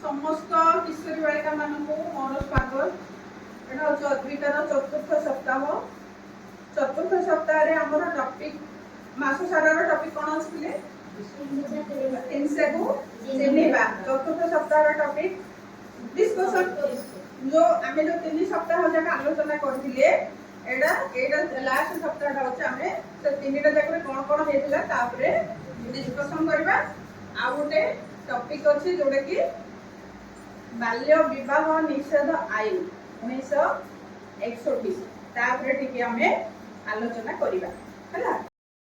समस्त किशोरी बालिका मानक मोर स्वागत। एटा हूँ अद्विकार चतुर्थ सप्ताह। चतुर्थ सप्ताह आमर टॉपिक मास सारार टॉपिक कौन आसले हिंसा को चिन्हवा। चतुर्थ सप्ताह टॉपिक डिस्कशन जो आम जो 3 सप्ताह जाक आलोचना करथिले एटा एटा लास्ट सप्ताह होचे आमे से 3टा जाक कोन कोन हेतिला तापरे डिस्कशन करबा। आ गोटे टॉपिक अछि जोडे कि बाल्य विवाह निषेध आईन 1961 तापरे टिके आमे आलोचना करबा हला।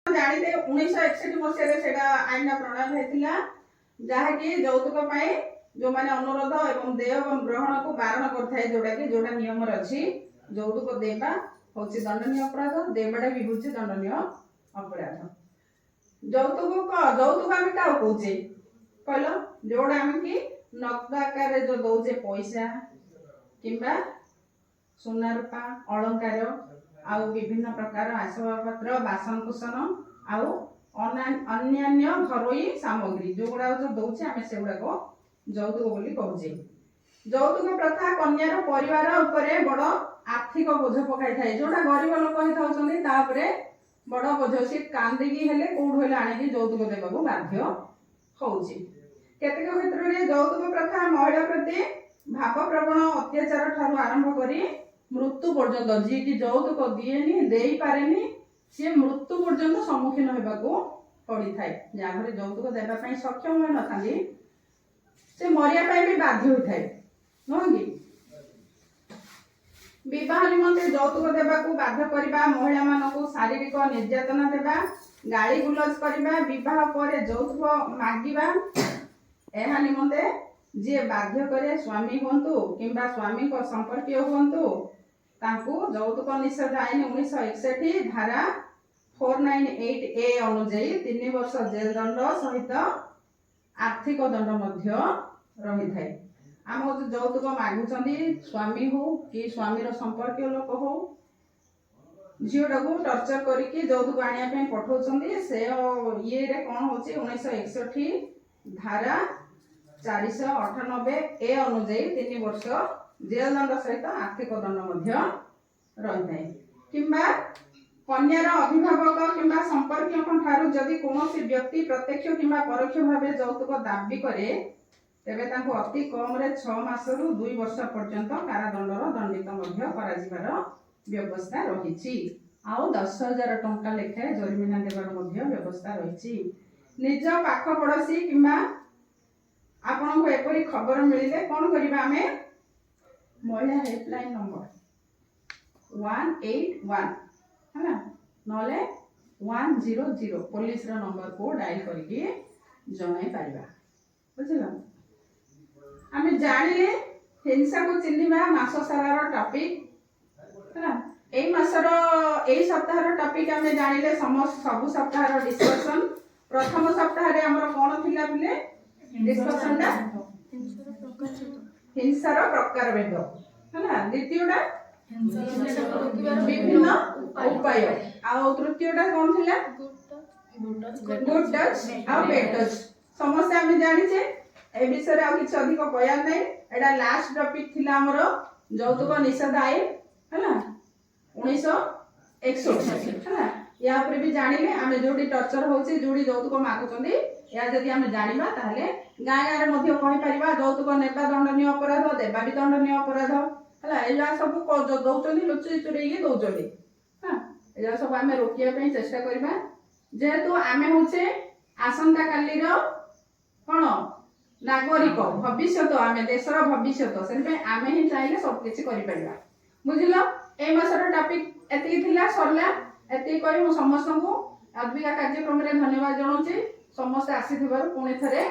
जानि दे 1961 मसिया सेटा आईन प्रणाली हेतिला जहा कि यौतुक पाए जो माने अनुरोध एवं देय एवं ग्रहण को बारण करथाय जोडा कि जोडा नियम अछि यौतुक देबा होछि दंडनीय अपराध देबाडा भी होछि दंडनीय अपराध। यौतुक आमे का कहूचे कहलो जोडा आमे कि नगद आकार जो दौचे पैसा किंबा सोना रूपा अलंकार आउ विभिन्न प्रकार आसबाबपत्र बासनकुसन आउ अन्यान्य घरोई सामग्री जोगुड़ा जो दौचे आमे सेगुड़ा को यौतुक बोली कहूचे। यौतुक प्रथा कन्यार परिवार उपरे बड़ आर्थिक बोझ पकाई थाए जोटा गरीब लोक ही थाउछन्ती तापरे बड़ बोझ से कांदिकी हेले कोड हेले आनिकी यौतुक देबाकू बाध्य होउची। केतेक क्षेत्र रे यौतुक प्रथा महिला प्रति भाव प्रवण अत्याचार ठारू आरंभ करी मृत्यु पर्यंत जी कि यौतुक दिएनी देई पारेनी से मृत्यु पर्यंत सम्मुखीन हेबाकू पड़ी थाए। जाहरे यौतुक देबा पई सक्षम होय नथाली से मरिया पई भी बाध्य होय थाए नोंगी। विवाह निमंते यौतुक देबाकू बाध्य करबा महिला मानकू शारीरिक निर्यातना देबा गाली गुलज करबा विवाह पर यौतुक मागिबा एहा निमंते जे बाध्य करे स्वामी होंतु किंबा स्वामी को संपर्कीय होंतु तांकू यौतुक निषेध आईन 1961 धारा 498 ए अनुଯାयी 3 वर्ष जेल दंड सहित आर्थिक दंड मध्य रही थाए। आम यौतुक मागुचंदी स्वामी हो कि स्वामी रो संपर्कीय लोक हो झीटा को टर्चर करके यौतुक आनिया पे पठाउचंदी से ये रे कोन होची 1961 धारा 498 ए अनुଯାयी 3 वर्ष जेल दंड सहित आर्थिक दंड मध्य रही थाए। किंबा कन्यार अभिभावक किंबा संपर्कीय ठारू जदि कोनोसी व्यक्ति प्रत्यक्ष किंबा परोक्ष भावे यौतुक दाबी करे तेबे तांको अति कम रे 6 मासरु 2 वर्ष पर्यंत कारादंडर दंडित मध्य कराजिबार व्यवस्था रहिछि। आउ 10,000 टंका लेखे जरिमाना देबार मध्य व्यवस्था रहिछि। निज पाख पड़ोसी किंबा आपन को एपरी खबर मिलिले कोन करिबा हमें महिला हेल्पलाइन नंबर 181 हैना नले 100 पुलिस रो नंबर को डायल करके जणाई पारिबा बुझिलो। आमे जानिले हिंसा को चिन्हवा मास सारार टॉपिक हैना एई मासर एई सप्ताहर टॉपिक आमे जानिले समस्त सब सप्ताहर डिस्कशन। प्रथम सप्ताह रे हमर कोन थिला बिले डिस्कशन दा हिंसार प्रकार भेद हैना द्वितीयटा विभिन्न उपाय आ तृतीयटा कोन थिला गुड टच आ बैड टच समस्त आमे जानिचे ए विषय आ किछ अधिक बयान नै। एडा लास्ट टॉपिक थिला हमर यौतुक निषेध आईन हैना 1961 हैना या पर भी जानिले आमे जोडी टर्चर होची जोडी यौतुक मागुचंदी या जदी आमे जानिबा ताहले गाय गाय रे मध्ये कहि परिबा यौतुक नेबा दंडनीय अपराध देबा भी दंडनीय अपराध हैला एजा सब को दौचंदी लुचि चुरई के दौचंदी हां एजा सब आमे रोकिया पई चेष्टा करबा जेहेतु आमे होचे आसंता काली रो कोन नागरिक भविष्यत आमे देशर भविष्यत से आमे ही चाहिले सब किछि करि परिबा बुझिलो। ए मासर टॉपिक एति थिला सरला एति कहि मो समस्त को अद्विका कार्यक्रम रे धन्यवाद जणोची समस्त आसी थिबार पुणी थरे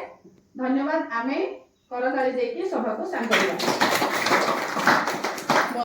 धन्यवाद। आमे करताली देकी सभा को शांत करबा।